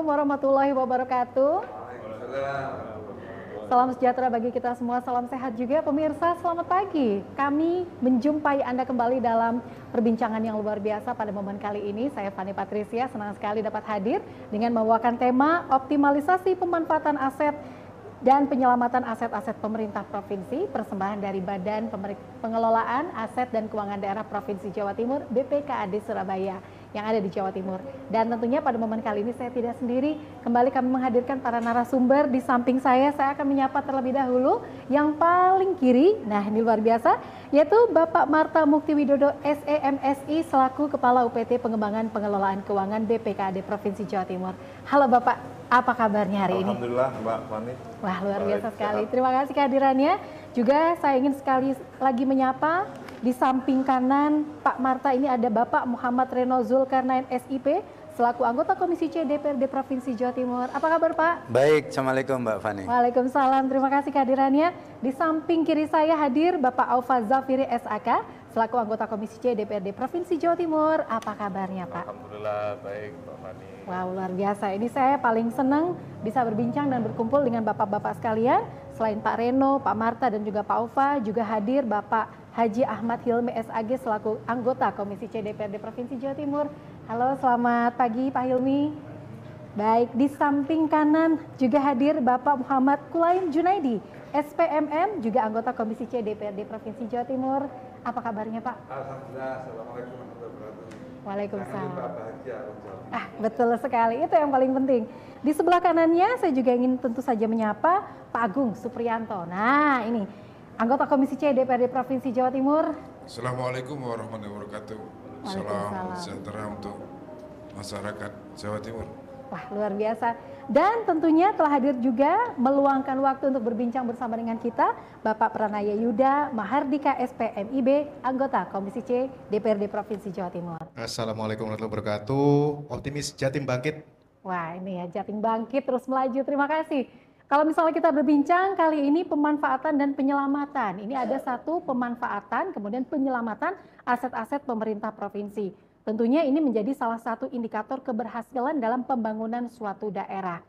Assalamualaikum warahmatullahi wabarakatuh. Salam sejahtera bagi kita semua, salam sehat juga pemirsa, selamat pagi. Kami menjumpai Anda kembali dalam perbincangan yang luar biasa pada momen kali ini. Saya Fani Patricia, senang sekali dapat hadir dengan membawakan tema optimalisasi pemanfaatan aset dan penyelamatan aset-aset pemerintah provinsi, persembahan dari Badan Pengelolaan Aset dan Keuangan Daerah Provinsi Jawa Timur, BPKAD Surabaya, yang ada di Jawa Timur. Dan tentunya pada momen kali ini saya tidak sendiri, kembali kami menghadirkan para narasumber. Di samping saya akan menyapa terlebih dahulu yang paling kiri, nah ini luar biasa, yaitu Bapak Marta Mukti Widodo SEMSI selaku Kepala UPT Pengembangan Pengelolaan Keuangan BPKAD Provinsi Jawa Timur. Halo Bapak, apa kabarnya hari ini? Alhamdulillah Mbak Fani. Wah, luar biasa sekali. Terima kasih kehadirannya. Juga saya ingin sekali lagi menyapa di samping kanan Pak Marta ini ada Bapak Muhammad Reno Zulkarnain SIP selaku anggota Komisi C DPRD Provinsi Jawa Timur. Apa kabar Pak? Baik, Assalamualaikum Mbak Fani. Waalaikumsalam, terima kasih kehadirannya. Di samping kiri saya hadir Bapak Aufa Zafiri SAK selaku anggota Komisi C DPRD Provinsi Jawa Timur. Apa kabarnya Pak? Alhamdulillah baik Mbak Fani. Wow, luar biasa. Ini saya paling senang bisa berbincang dan berkumpul dengan bapak-bapak sekalian. Selain Pak Reno, Pak Marta dan juga Pak Aufa, juga hadir Bapak Haji Ahmad Hilmi SAG selaku anggota Komisi C DPRD Provinsi Jawa Timur. Halo, selamat pagi Pak Hilmi. Baik, di samping kanan juga hadir Bapak Muhammad Kulaim Junaidi, SPMM, juga anggota Komisi C DPRD Provinsi Jawa Timur. Apa kabarnya Pak? Alhamdulillah, Assalamualaikum warahmatullahi wabarakatuh. Waalaikumsalam. Bahagia. Betul sekali, itu yang paling penting. Di sebelah kanannya saya juga ingin tentu saja menyapa Pak Agung Supriyanto. Nah ini, anggota Komisi C DPRD Provinsi Jawa Timur. Assalamualaikum warahmatullahi wabarakatuh. Salam sejahtera untuk masyarakat Jawa Timur. Wah, luar biasa. Dan tentunya telah hadir juga meluangkan waktu untuk berbincang bersama dengan kita Bapak Pranaya Yuda Mahardika SPMIB, anggota Komisi C DPRD Provinsi Jawa Timur. Assalamualaikum warahmatullahi wabarakatuh. Optimis Jatim bangkit. Wah, ini ya, Jatim bangkit terus melaju. Terima kasih. Kalau misalnya kita berbincang kali ini pemanfaatan dan penyelamatan. Ini ada satu pemanfaatan kemudian penyelamatan aset-aset pemerintah provinsi. Tentunya ini menjadi salah satu indikator keberhasilan dalam pembangunan suatu daerah.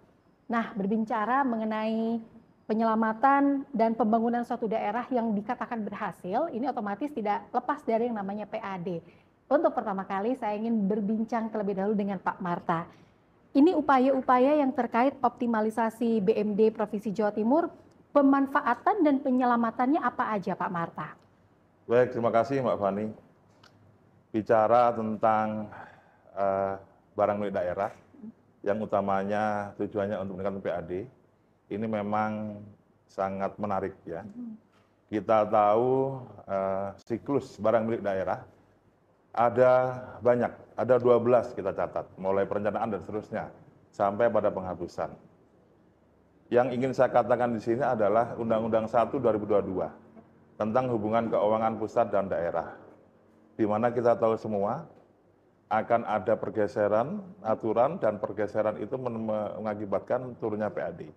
Nah, berbicara mengenai penyelamatan dan pembangunan suatu daerah yang dikatakan berhasil, ini otomatis tidak lepas dari yang namanya PAD. Untuk pertama kali saya ingin berbincang terlebih dahulu dengan Pak Marta. Ini upaya-upaya yang terkait optimalisasi BMD Provinsi Jawa Timur, pemanfaatan dan penyelamatannya apa aja Pak Marta? Baik, terima kasih Mbak Fani. Bicara tentang barang milik daerah, yang utamanya tujuannya untuk meningkatkan PAD, ini memang sangat menarik ya. Kita tahu siklus barang milik daerah ada banyak, ada 12 kita catat, mulai perencanaan dan seterusnya, sampai pada penghapusan. Yang ingin saya katakan di sini adalah Undang-Undang 1 2022 tentang hubungan keuangan pusat dan daerah, di mana kita tahu semua akan ada pergeseran aturan dan pergeseran itu mengakibatkan turunnya PAD.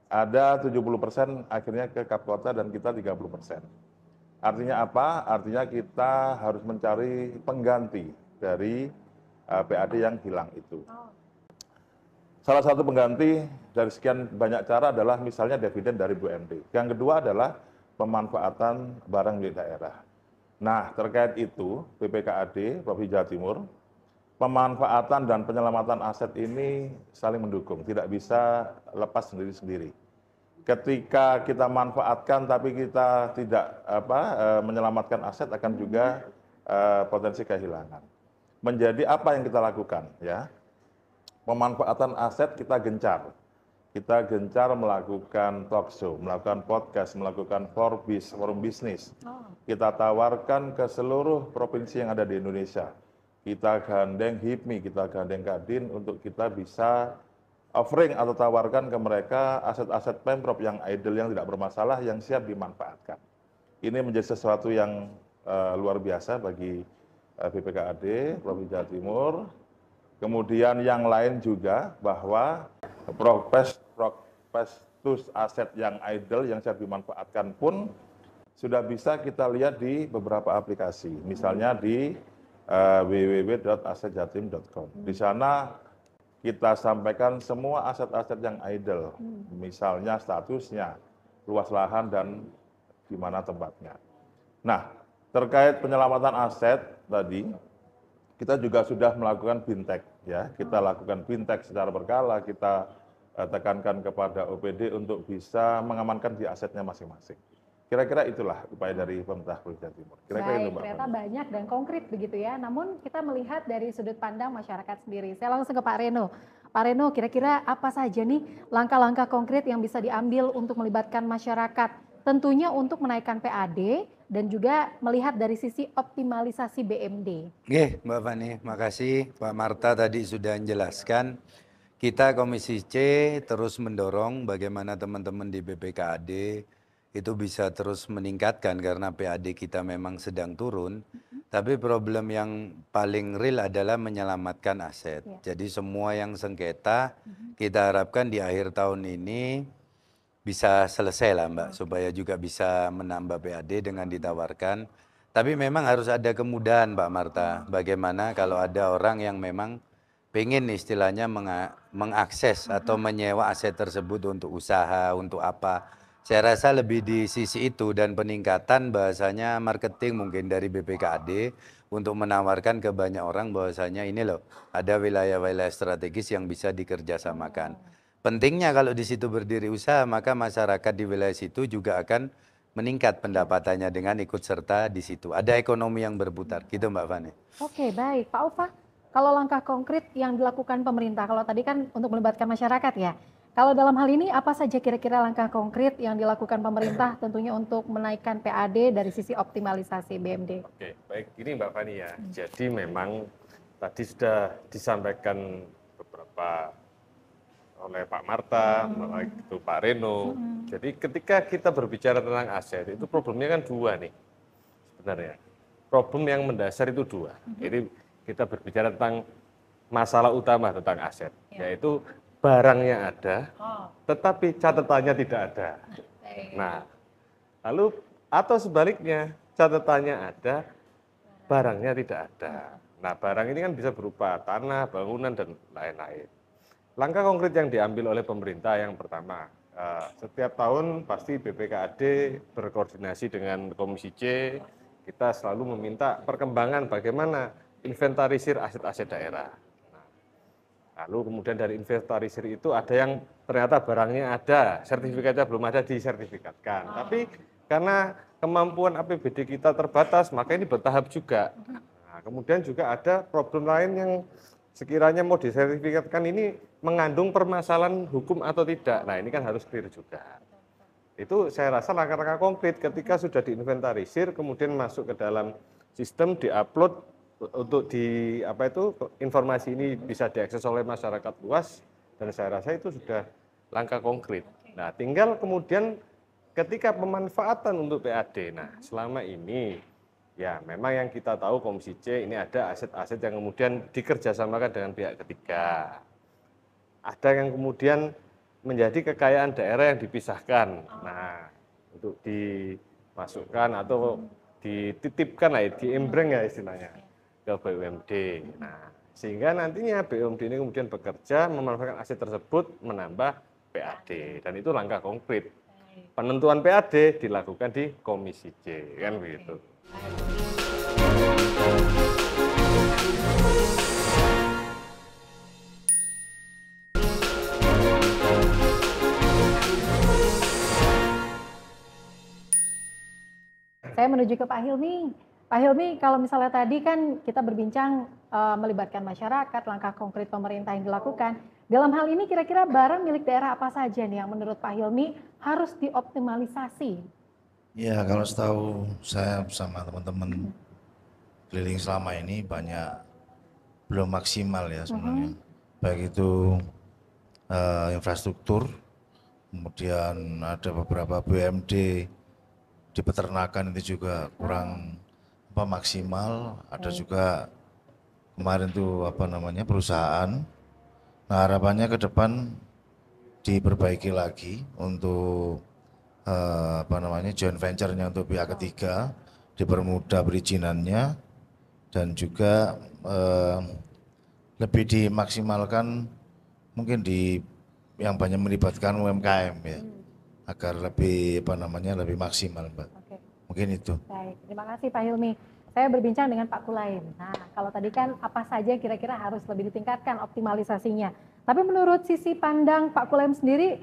Ada 70% akhirnya ke Kapkota dan kita 30%. Artinya apa? Artinya kita harus mencari pengganti dari PAD yang hilang itu. Salah satu pengganti dari sekian banyak cara adalah misalnya dividen dari BUMD. Yang kedua adalah pemanfaatan barang milik daerah. Nah, terkait itu, BPKAD Provinsi Jawa Timur, pemanfaatan dan penyelamatan aset ini saling mendukung, tidak bisa lepas sendiri-sendiri. Ketika kita manfaatkan tapi kita tidak menyelamatkan aset akan juga potensi kehilangan. Menjadi apa yang kita lakukan ya? Pemanfaatan aset kita gencar. Kita gencar melakukan talk show, melakukan podcast, melakukan forum bisnis. Kita tawarkan ke seluruh provinsi yang ada di Indonesia. Kita gandeng HIPMI, kita gandeng Kadin untuk kita bisa offering atau tawarkan ke mereka aset-aset Pemprov yang idle, yang tidak bermasalah, yang siap dimanfaatkan. Ini menjadi sesuatu yang luar biasa bagi BPKAD Provinsi Jawa Timur. Kemudian yang lain juga bahwa prospektus aset yang idle yang siap dimanfaatkan pun sudah bisa kita lihat di beberapa aplikasi, misalnya di www.asetjatim.com. Di sana kita sampaikan semua aset-aset yang idle, misalnya statusnya, luas lahan dan di mana tempatnya. Nah, terkait penyelamatan aset tadi, kita juga sudah melakukan bintek, ya. Kita lakukan bintek secara berkala, kita tekankan kepada OPD untuk bisa mengamankan di asetnya masing-masing. Kira-kira itulah upaya dari pemerintah Provinsi Jawa Timur. Kira-kira itu, Mbak Ternyata Fani. banyak dan konkret begitu ya. Namun kita melihat dari sudut pandang masyarakat sendiri. Saya langsung ke Pak Reno. Pak Reno, kira-kira apa saja nih langkah-langkah konkret yang bisa diambil untuk melibatkan masyarakat? Tentunya untuk menaikkan PAD dan juga melihat dari sisi optimalisasi BMD. Oke, Mbak Fani, makasih. Pak Marta tadi sudah menjelaskan. Kita Komisi C terus mendorong bagaimana teman-teman di BPKAD itu bisa terus meningkatkan karena PAD kita memang sedang turun. Tapi problem yang paling real adalah menyelamatkan aset. Jadi semua yang sengketa kita harapkan di akhir tahun ini bisa selesai lah Mbak, supaya juga bisa menambah PAD dengan ditawarkan. Tapi memang harus ada kemudahan Mbak Marta, bagaimana kalau ada orang yang memang pengen istilahnya mengakses atau menyewa aset tersebut untuk usaha, untuk apa. Saya rasa lebih di sisi itu dan peningkatan bahasanya marketing mungkin dari BPKAD untuk menawarkan ke banyak orang bahwasanya ini loh, ada wilayah-wilayah strategis yang bisa dikerjasamakan. Pentingnya kalau di situ berdiri usaha, maka masyarakat di wilayah situ juga akan meningkat pendapatannya dengan ikut serta di situ. Ada ekonomi yang berputar, gitu Mbak Fani. Oke, baik. Pak Ufa, kalau langkah konkret yang dilakukan pemerintah, kalau tadi kan untuk melibatkan masyarakat ya, kalau dalam hal ini apa saja kira-kira langkah konkret yang dilakukan pemerintah tentunya untuk menaikkan PAD dari sisi optimalisasi BMD? Oke, baik. Ini Mbak Fani ya. Jadi memang tadi sudah disampaikan beberapa oleh Pak Marta, baik itu Pak Reno. Jadi ketika kita berbicara tentang aset, itu problemnya kan dua nih sebenarnya. Problem yang mendasar itu dua. Jadi kita berbicara tentang masalah utama tentang aset, yaitu barangnya ada, tetapi catatannya tidak ada. Nah, lalu atau sebaliknya catatannya ada, barangnya tidak ada. Nah, barang ini kan bisa berupa tanah, bangunan, dan lain-lain. Langkah konkret yang diambil oleh pemerintah yang pertama, setiap tahun pasti BPKAD berkoordinasi dengan Komisi C, kita selalu meminta perkembangan bagaimana inventarisir aset-aset daerah. Lalu kemudian dari inventarisir itu ada yang ternyata barangnya ada, sertifikatnya belum ada disertifikatkan. Tapi karena kemampuan APBD kita terbatas, maka ini bertahap juga. Nah, kemudian juga ada problem lain yang sekiranya mau disertifikatkan ini mengandung permasalahan hukum atau tidak. Nah, ini kan harus clear juga. Itu saya rasa langkah-langkah konkret ketika sudah diinventarisir, kemudian masuk ke dalam sistem, diupload, untuk informasi ini bisa diakses oleh masyarakat luas, dan saya rasa itu sudah langkah konkret. Nah, tinggal kemudian ketika pemanfaatan untuk PAD. Nah, selama ini ya memang yang kita tahu Komisi C ini ada aset-aset yang kemudian dikerjasamakan dengan pihak ketiga. Ada yang kemudian menjadi kekayaan daerah yang dipisahkan. Nah, untuk dimasukkan atau dititipkan lah, diembreng ya istilahnya ke BUMD. Nah, sehingga nantinya BUMD ini kemudian bekerja memanfaatkan aset tersebut menambah PAD, dan itu langkah konkret. Penentuan PAD dilakukan di Komisi C, kan begitu. Saya menuju ke Pak Hilmi. Pak Hilmi, kalau misalnya tadi kan kita berbincang melibatkan masyarakat, langkah konkret pemerintah yang dilakukan. Dalam hal ini kira-kira barang milik daerah apa saja nih yang menurut Pak Hilmi harus dioptimalisasi? Ya, kalau setahu saya sama teman-teman keliling selama ini banyak belum maksimal ya sebenarnya. Baik itu infrastruktur, kemudian ada beberapa BUMD di peternakan itu juga kurang maksimal, ada juga kemarin tuh perusahaan. Nah, harapannya ke depan diperbaiki lagi untuk joint venture-nya untuk pihak ketiga, dipermudah perizinannya, dan juga lebih dimaksimalkan mungkin yang banyak melibatkan UMKM ya, agar lebih lebih maksimal, Mbak. Oke. Mungkin itu. Baik, terima kasih Pak Hilmi. Saya berbincang dengan Pak Kulaim. Nah, kalau tadi kan apa saja kira-kira harus lebih ditingkatkan optimalisasinya. Tapi menurut sisi pandang Pak Kulaim sendiri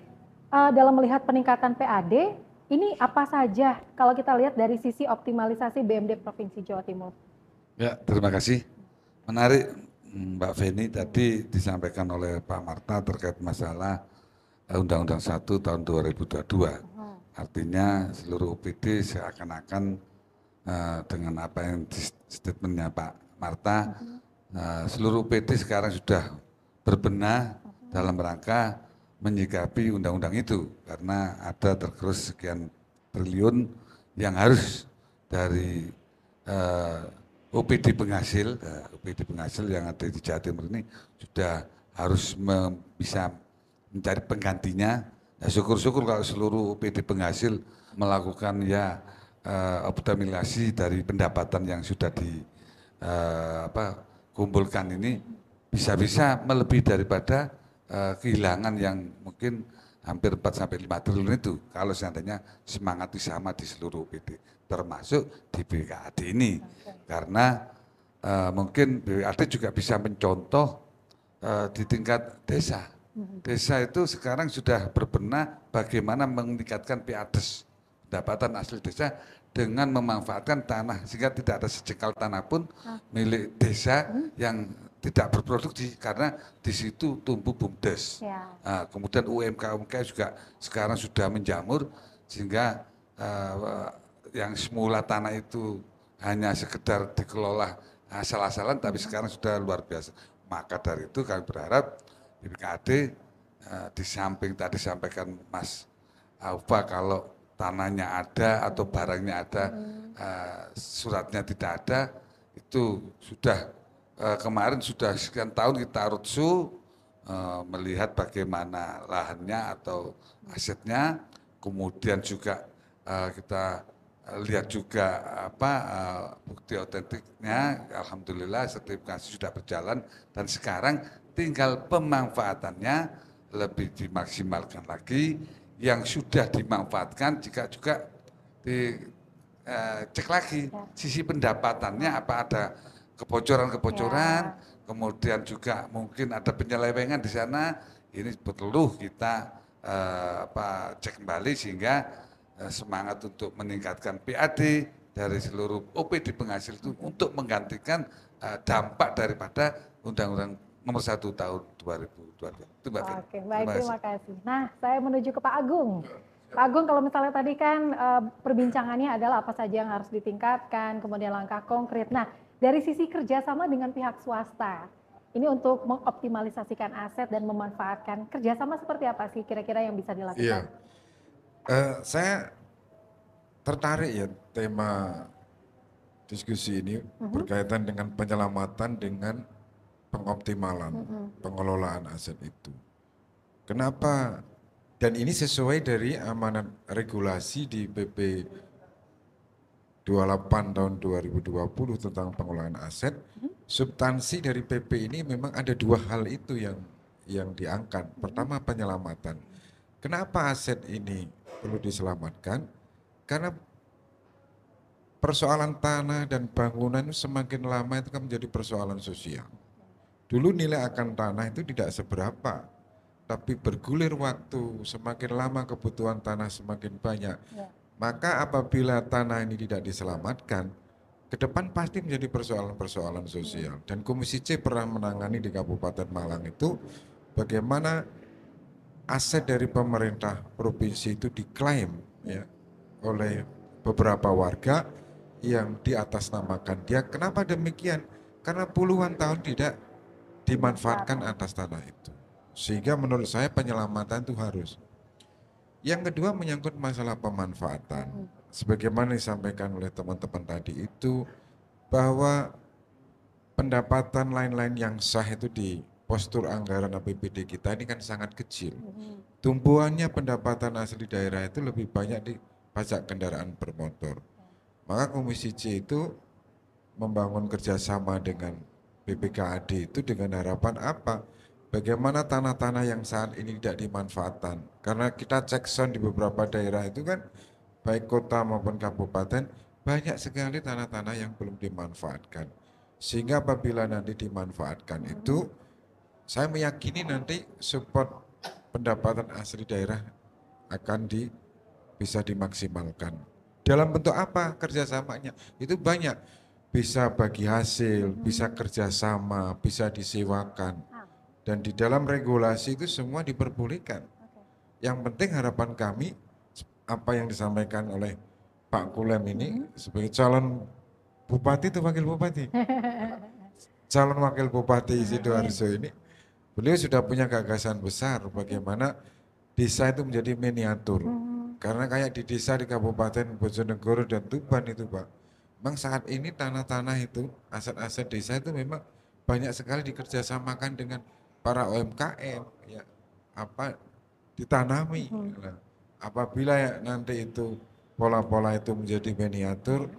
dalam melihat peningkatan PAD, ini apa saja kalau kita lihat dari sisi optimalisasi BMD Provinsi Jawa Timur? Ya, terima kasih. Menarik Mbak Feni tadi disampaikan oleh Pak Marta terkait masalah Undang-Undang 1 tahun 2022. Artinya seluruh OPD seakan-akan dengan apa yang di statementnya Pak Marta, seluruh OPD sekarang sudah berbenah dalam rangka menyikapi undang-undang itu karena ada tergerus sekian triliun yang harus dari OPD penghasil yang ada di Jawa Timur ini sudah harus bisa mencari penggantinya. Ya, syukur-syukur kalau seluruh OPD penghasil melakukan ya optimalisasi dari pendapatan yang sudah dikumpulkan ini bisa-bisa melebihi daripada kehilangan yang mungkin hampir 4-5 triliun itu kalau seandainya semangat sama di seluruh OPD termasuk di BPKAD ini. Karena mungkin BPKAD juga bisa mencontoh di tingkat desa. Desa itu sekarang sudah berbenah bagaimana meningkatkan PADES, pendapatan asli desa dengan memanfaatkan tanah sehingga tidak ada sejengkal tanah pun milik desa yang tidak berproduksi karena di situ tumbuh BUMDes. Ya. Kemudian UMKM juga sekarang sudah menjamur sehingga yang semula tanah itu hanya sekedar dikelola asal-asalan tapi sekarang sudah luar biasa. Maka dari itu kami berharap BPKAD di samping tadi sampaikan Mas Aufa kalau tanahnya ada atau barangnya ada, suratnya tidak ada, itu sudah kemarin sudah sekian tahun kita roadshow melihat bagaimana lahannya atau asetnya, kemudian juga kita lihat juga bukti otentiknya, alhamdulillah sertifikasi sudah berjalan dan sekarang tinggal pemanfaatannya lebih dimaksimalkan lagi. Yang sudah dimanfaatkan jika juga dicek lagi sisi pendapatannya apa ada kebocoran-kebocoran, kemudian juga mungkin ada penyelewengan di sana. Ini perlu kita cek kembali sehingga semangat untuk meningkatkan PAD dari seluruh OPD penghasil itu untuk menggantikan dampak daripada Undang-Undang Nomor 1 Tahun 2022. Oke, baik, terima kasih. Nah, saya menuju ke Pak Agung. Pak Agung, kalau misalnya tadi kan perbincangannya adalah apa saja yang harus ditingkatkan, kemudian langkah konkret. Nah, dari sisi kerjasama dengan pihak swasta, ini untuk mengoptimalisasikan aset dan memanfaatkan kerjasama seperti apa sih kira-kira yang bisa dilakukan? Iya, saya tertarik ya tema diskusi ini berkaitan dengan penyelamatan dengan pengoptimalan pengelolaan aset itu. Kenapa? Dan ini sesuai dari amanat regulasi di PP 28 tahun 2020 tentang pengelolaan aset. Substansi dari PP ini memang ada dua hal itu yang diangkat. Pertama penyelamatan. Kenapa aset ini perlu diselamatkan? Karena persoalan tanah dan bangunan semakin lama itu kan menjadi persoalan sosial. Dulu nilai akan tanah itu tidak seberapa, tapi bergulir waktu, semakin lama kebutuhan tanah semakin banyak. Maka apabila tanah ini tidak diselamatkan, ke depan pasti menjadi persoalan-persoalan sosial. Dan Komisi C pernah menangani di Kabupaten Malang itu, bagaimana aset dari pemerintah provinsi itu diklaim ya, oleh beberapa warga yang diatasnamakan dia. Kenapa demikian? Karena puluhan tahun tidak dimanfaatkan atas tanah itu. Sehingga menurut saya penyelamatan itu harus. Yang kedua menyangkut masalah pemanfaatan. Sebagaimana disampaikan oleh teman-teman tadi itu, bahwa pendapatan lain-lain yang sah itu di postur anggaran APBD kita ini kan sangat kecil. Tumbuhannya pendapatan asli daerah itu lebih banyak di pajak kendaraan bermotor. Maka Komisi C itu membangun kerjasama dengan BPKAD itu dengan harapan apa? bagaimana tanah-tanah yang saat ini tidak dimanfaatkan. Karena kita cek sound di beberapa daerah itu kan, baik kota maupun kabupaten, banyak sekali tanah-tanah yang belum dimanfaatkan. Sehingga apabila nanti dimanfaatkan itu, saya meyakini nanti support pendapatan asli daerah akan bisa dimaksimalkan. Dalam bentuk apa kerjasamanya? Itu banyak. Bisa bagi hasil, bisa kerjasama, bisa disewakan. Dan di dalam regulasi itu semua diperbolehkan. Yang penting harapan kami, apa yang disampaikan oleh Pak Kulem ini sebagai calon bupati atau wakil bupati? Calon wakil bupati Sidoarjo ini, beliau sudah punya gagasan besar bagaimana desa itu menjadi miniatur. Karena kayak di desa di Kabupaten Bojonegoro dan Tuban itu Pak, memang saat ini tanah-tanah itu, aset-aset desa itu memang banyak sekali dikerjasamakan dengan para UMKM, ya, ditanami. Nah, apabila nanti itu pola-pola itu menjadi miniatur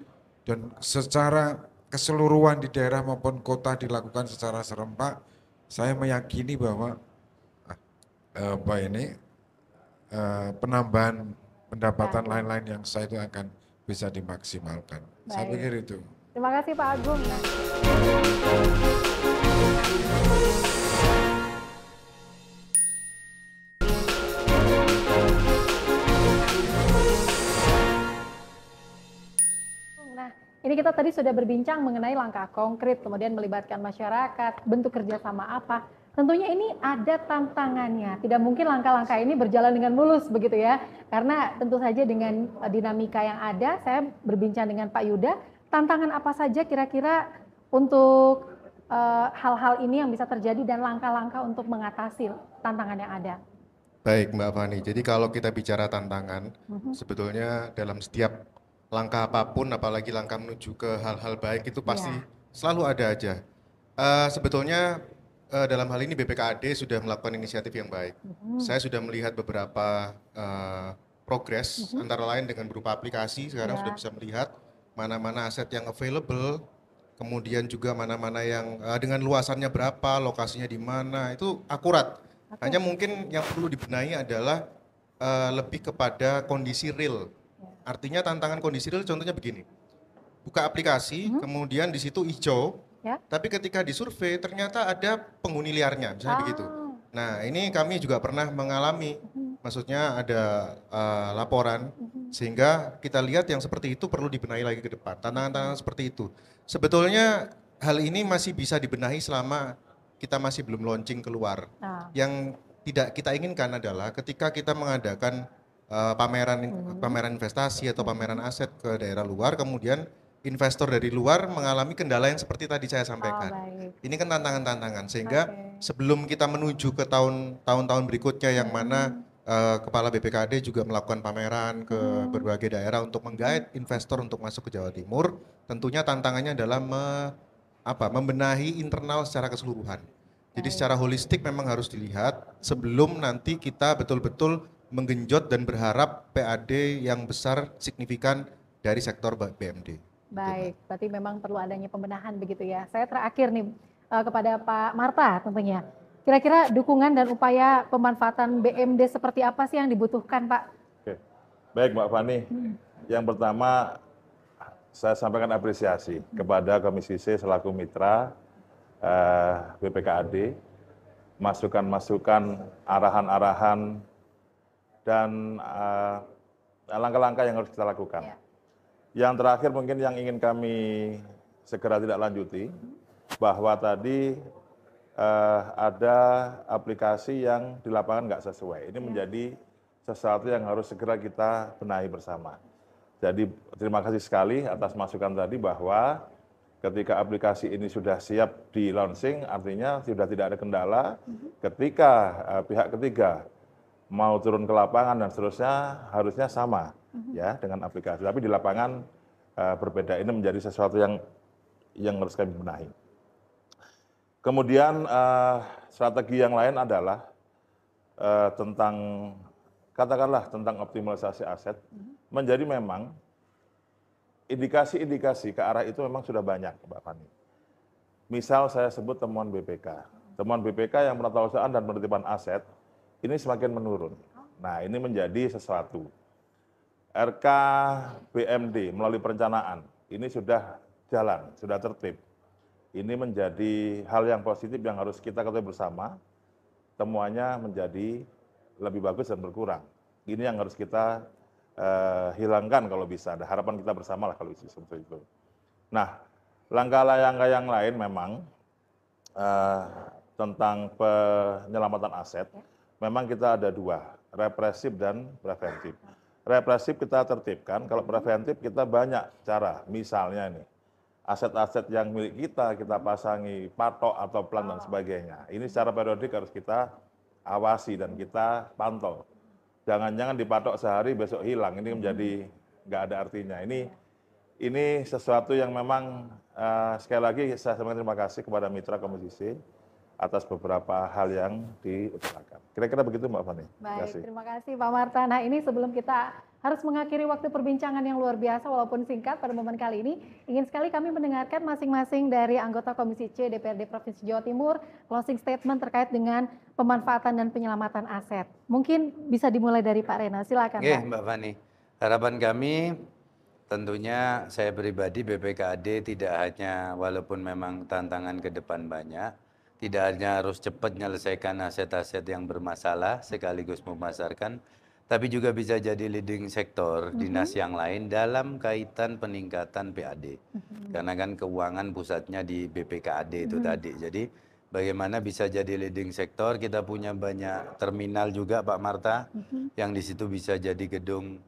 dan secara keseluruhan di daerah maupun kota dilakukan secara serempak, saya meyakini bahwa penambahan pendapatan lain-lain yang saya itu akan bisa dimaksimalkan. Saya pikir itu. Terima kasih Pak Agung. Nah, ini kita tadi sudah berbincang mengenai langkah konkret, kemudian melibatkan masyarakat, bentuk kerjasama apa. Tentunya ini ada tantangannya. Tidak mungkin langkah-langkah ini berjalan dengan mulus begitu ya. Karena tentu saja dengan dinamika yang ada, saya berbincang dengan Pak Yuda, tantangan apa saja kira-kira untuk hal-hal ini yang bisa terjadi dan langkah-langkah untuk mengatasi tantangan yang ada. Baik Mbak Fani, jadi kalau kita bicara tantangan, sebetulnya dalam setiap langkah apapun, apalagi langkah menuju ke hal-hal baik itu pasti selalu ada aja. Sebetulnya dalam hal ini BPKAD sudah melakukan inisiatif yang baik. Saya sudah melihat beberapa progres, antara lain dengan berupa aplikasi, sekarang sudah bisa melihat mana-mana aset yang available, kemudian juga mana-mana yang dengan luasannya berapa, lokasinya di mana, itu akurat. Hanya mungkin yang perlu dibenahi adalah lebih kepada kondisi real. Artinya tantangan kondisi real contohnya begini, buka aplikasi, kemudian di situ hijau, tapi ketika disurvei ternyata ada penghuni liarnya, misalnya begitu. Nah ini kami juga pernah mengalami, maksudnya ada laporan, sehingga kita lihat yang seperti itu perlu dibenahi lagi ke depan, tantangan-tantangan seperti itu. Sebetulnya hal ini masih bisa dibenahi selama kita masih belum launching keluar. Yang tidak kita inginkan adalah ketika kita mengadakan pameran investasi atau pameran aset ke daerah luar, kemudian investor dari luar mengalami kendala yang seperti tadi saya sampaikan. Ini kan tantangan-tantangan, sehingga sebelum kita menuju ke tahun-tahun berikutnya yang mana Kepala BPKAD juga melakukan pameran ke berbagai daerah untuk menggait investor untuk masuk ke Jawa Timur, tentunya tantangannya adalah membenahi internal secara keseluruhan. Jadi secara holistik memang harus dilihat sebelum nanti kita betul-betul menggenjot dan berharap PAD yang besar signifikan dari sektor BMD. Baik, berarti memang perlu adanya pembenahan begitu ya. Saya terakhir nih kepada Pak Marta tentunya. Kira-kira dukungan dan upaya pemanfaatan BMD seperti apa sih yang dibutuhkan Pak? Oke. Baik Mbak Fani, yang pertama saya sampaikan apresiasi kepada Komisi C selaku mitra BPKAD, masukan-masukan, arahan-arahan, dan langkah-langkah yang harus kita lakukan. Yang terakhir mungkin yang ingin kami segera tidak lanjuti, bahwa tadi ada aplikasi yang di lapangan nggak sesuai. Ini menjadi sesuatu yang harus segera kita benahi bersama. Jadi terima kasih sekali atas masukan tadi bahwa ketika aplikasi ini sudah siap di launching, artinya sudah tidak ada kendala. Ketika pihak ketiga mau turun ke lapangan dan seterusnya harusnya sama ya dengan aplikasi. Tapi di lapangan berbeda. Ini menjadi sesuatu yang harus kami benahi. Kemudian strategi yang lain adalah tentang katakanlah tentang optimalisasi aset. Menjadi memang indikasi-indikasi ke arah itu memang sudah banyak, Mbak Fani. Misal saya sebut temuan BPK. Temuan BPK yang penatausahaan dan penertiban aset ini semakin menurun. Nah, ini menjadi sesuatu. RK BMD melalui perencanaan ini sudah jalan, sudah tertib. Ini menjadi hal yang positif yang harus kita ketahui bersama. Temuannya menjadi lebih bagus dan berkurang. Ini yang harus kita hilangkan kalau bisa. Ada harapan kita bersama lah kalau seperti itu. Nah, langkah-langkah yang lain memang tentang penyelamatan aset, memang kita ada dua, represif dan preventif. Represif kita tertibkan, kalau preventif kita banyak cara. Misalnya nih, aset-aset yang milik kita pasangi patok atau plat dan sebagainya. Ini secara periodik harus kita awasi dan kita pantau. Jangan-jangan dipatok sehari besok hilang, ini menjadi nggak ada artinya. Ini sesuatu yang memang sekali lagi saya sampaikan terima kasih kepada mitra Komisi C atas beberapa hal yang diutarakan. Kira-kira begitu Mbak Fani. Baik, terima kasih Pak Marta. Nah, ini sebelum kita harus mengakhiri waktu perbincangan yang luar biasa walaupun singkat pada momen kali ini, ingin sekali kami mendengarkan masing-masing dari anggota Komisi C DPRD Provinsi Jawa Timur closing statement terkait dengan pemanfaatan dan penyelamatan aset. Mungkin bisa dimulai dari Pak Rena, silakan Pak. Mbak Fani, harapan kami tentunya saya pribadi BPKAD tidak hanya walaupun memang tantangan ke depan banyak, tidak hanya harus cepat menyelesaikan aset-aset yang bermasalah sekaligus memasarkan, tapi juga bisa jadi leading sektor dinas yang lain dalam kaitan peningkatan PAD. Karena kan keuangan pusatnya di BPKAD itu tadi. Jadi bagaimana bisa jadi leading sektor, kita punya banyak terminal juga Pak Marta, yang di situ bisa jadi gedung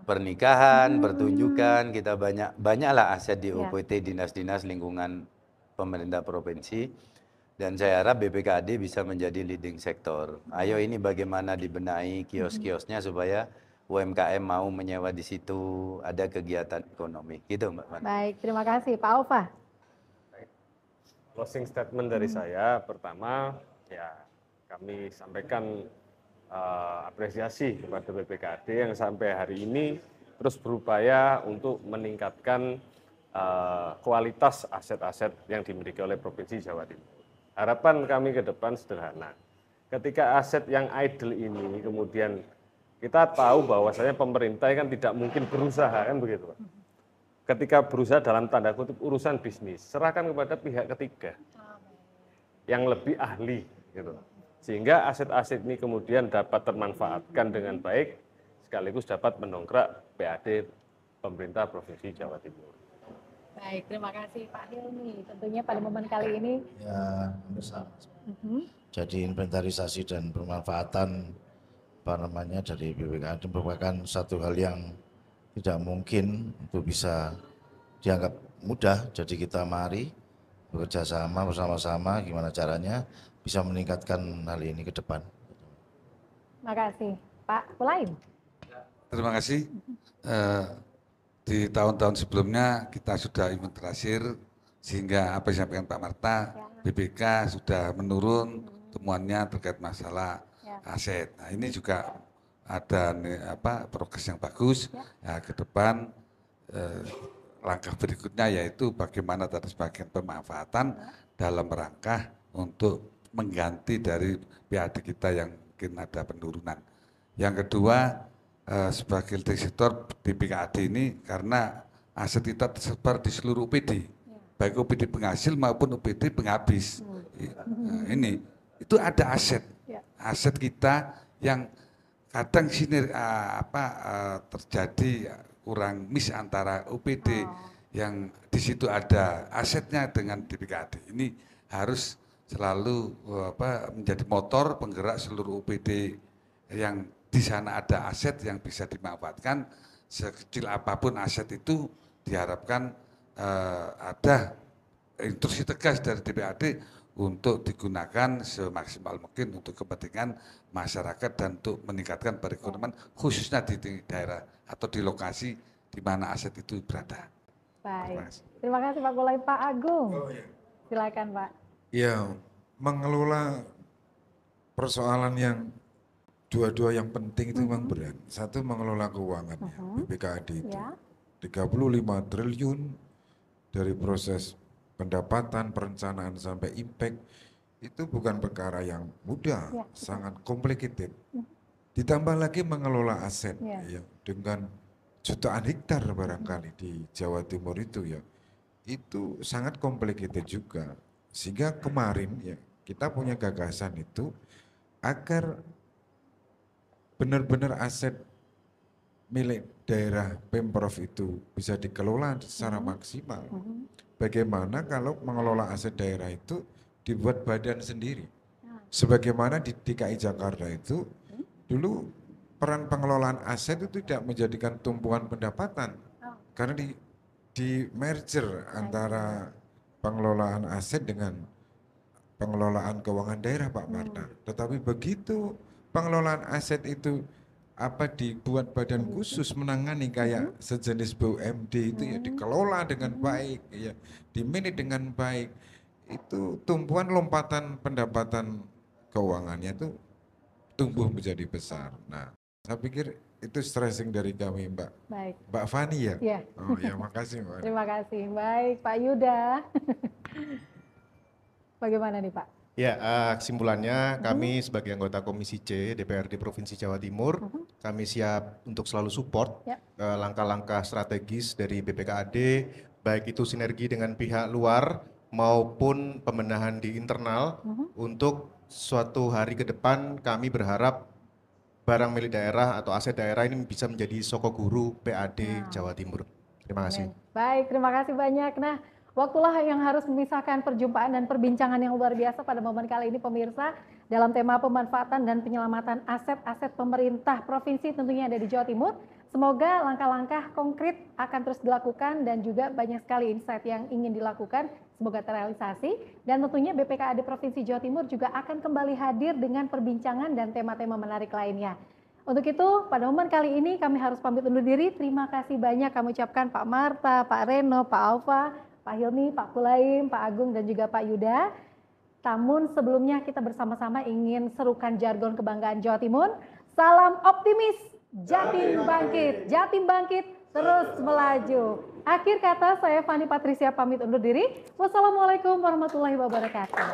pernikahan, pertunjukan, kita banyaklah aset di OPT dinas-dinas lingkungan pemerintah provinsi. Dan saya harap BPKAD bisa menjadi leading sektor. Ayo ini bagaimana dibenahi kios-kiosnya supaya UMKM mau menyewa di situ, ada kegiatan ekonomi. Gitu Mbak Fani. Baik, terima kasih. Pak Alfa. Closing statement dari saya, pertama ya kami sampaikan apresiasi kepada BPKAD yang sampai hari ini terus berupaya untuk meningkatkan kualitas aset-aset yang dimiliki oleh Provinsi Jawa Timur. Harapan kami ke depan sederhana. Ketika aset yang idle ini kemudian kita tahu bahwasanya pemerintah kan tidak mungkin berusaha kan begitu Pak. Ketika berusaha dalam tanda kutip urusan bisnis, serahkan kepada pihak ketiga yang lebih ahli gitu. Sehingga aset-aset ini kemudian dapat termanfaatkan dengan baik sekaligus dapat mendongkrak PAD pemerintah Provinsi Jawa Timur. Baik, terima kasih Pak Hilmi. Tentunya pada momen kali ini Ya, bersama. Jadi inventarisasi dan pemanfaatan dari BPKAD merupakan satu hal yang tidak mungkin untuk bisa dianggap mudah. Jadi kita mari bekerja sama bersama-sama gimana caranya bisa meningkatkan hal ini ke depan. Terima kasih. Pak Pulaim. Terima kasih. Di tahun-tahun sebelumnya kita sudah inventarisir sehingga apa yang disampaikan Pak Marta, BPK sudah menurun temuannya terkait masalah aset. Nah, ini juga ada progres yang bagus. Ya, ke depan langkah berikutnya yaitu bagaimana tadi sebagian pemanfaatan dalam rangka untuk mengganti dari PAD kita yang mungkin ada penurunan. Yang kedua, sebagai leading sektor di BPKAD ini karena aset kita tersebar di seluruh OPD, baik OPD penghasil maupun OPD penghabis. Ini itu ada aset kita yang kadang terjadi kurang miss antara OPD yang di situ ada asetnya dengan BPKAD. Ini harus selalu menjadi motor penggerak seluruh OPD yang di sana ada aset yang bisa dimanfaatkan. Sekecil apapun aset itu diharapkan ada instruksi tegas dari DPRD untuk digunakan semaksimal mungkin untuk kepentingan masyarakat dan untuk meningkatkan perekonomian khususnya di daerah atau di lokasi di mana aset itu berada. Baik, terima kasih Pak Pulaim. Pak Agung, silakan Pak. Ya, mengelola persoalan yang dua-dua yang penting itu memang berat. Satu mengelola keuangannya, BPKAD itu 35 triliun dari proses pendapatan, perencanaan sampai impact itu bukan perkara yang mudah, Ya. sangat complicated. Ditambah lagi mengelola aset Ya. ya, dengan jutaan hektar barangkali di Jawa Timur itu ya, itu sangat complicated juga. Sehingga kemarin ya kita punya gagasan itu agar benar-benar aset milik daerah Pemprov itu bisa dikelola secara maksimal. Bagaimana kalau mengelola aset daerah itu dibuat badan sendiri. Sebagaimana di DKI Jakarta itu dulu peran pengelolaan aset itu tidak menjadikan tumpuan pendapatan. Karena di merger antara pengelolaan aset dengan pengelolaan keuangan daerah Pak Marta. Tetapi begitu pengelolaan aset itu dibuat badan khusus menangani kayak sejenis BUMD itu ya dikelola dengan baik ya, dimanage dengan baik, itu tumpuan lompatan pendapatan keuangannya itu tumbuh menjadi besar. Nah, saya pikir itu stressing dari kami Mbak Fani ya. Ya. Oh ya, makasih Mbak. Terima kasih. Baik, Pak Yuda. Bagaimana nih Pak? Ya, kesimpulannya kami sebagai anggota Komisi C DPRD Provinsi Jawa Timur, kami siap untuk selalu support langkah-langkah strategis dari BPKAD, baik itu sinergi dengan pihak luar maupun pembenahan di internal. Untuk suatu hari ke depan kami berharap barang milik daerah atau aset daerah ini bisa menjadi sokoguru PAD Jawa Timur. Terima kasih. Baik, terima kasih banyak. Nah, waktulah yang harus memisahkan perjumpaan dan perbincangan yang luar biasa pada momen kali ini pemirsa dalam tema pemanfaatan dan penyelamatan aset-aset pemerintah provinsi tentunya ada di Jawa Timur. Semoga langkah-langkah konkret akan terus dilakukan dan juga banyak sekali insight yang ingin dilakukan. Semoga terrealisasi dan tentunya BPKAD Provinsi Jawa Timur juga akan kembali hadir dengan perbincangan dan tema-tema menarik lainnya. Untuk itu, pada momen kali ini kami harus pamit undur diri. Terima kasih banyak kami ucapkan Pak Marta, Pak Reno, Pak Alfa, Pak Hilmi, Pak Kulaim, Pak Agung, dan juga Pak Yuda. Namun sebelumnya kita bersama-sama ingin serukan jargon kebanggaan Jawa Timur. Salam optimis, Jatim bangkit, Jatim bangkit, terus melaju. Akhir kata saya Fani Patricia pamit undur diri. Wassalamualaikum warahmatullahi wabarakatuh.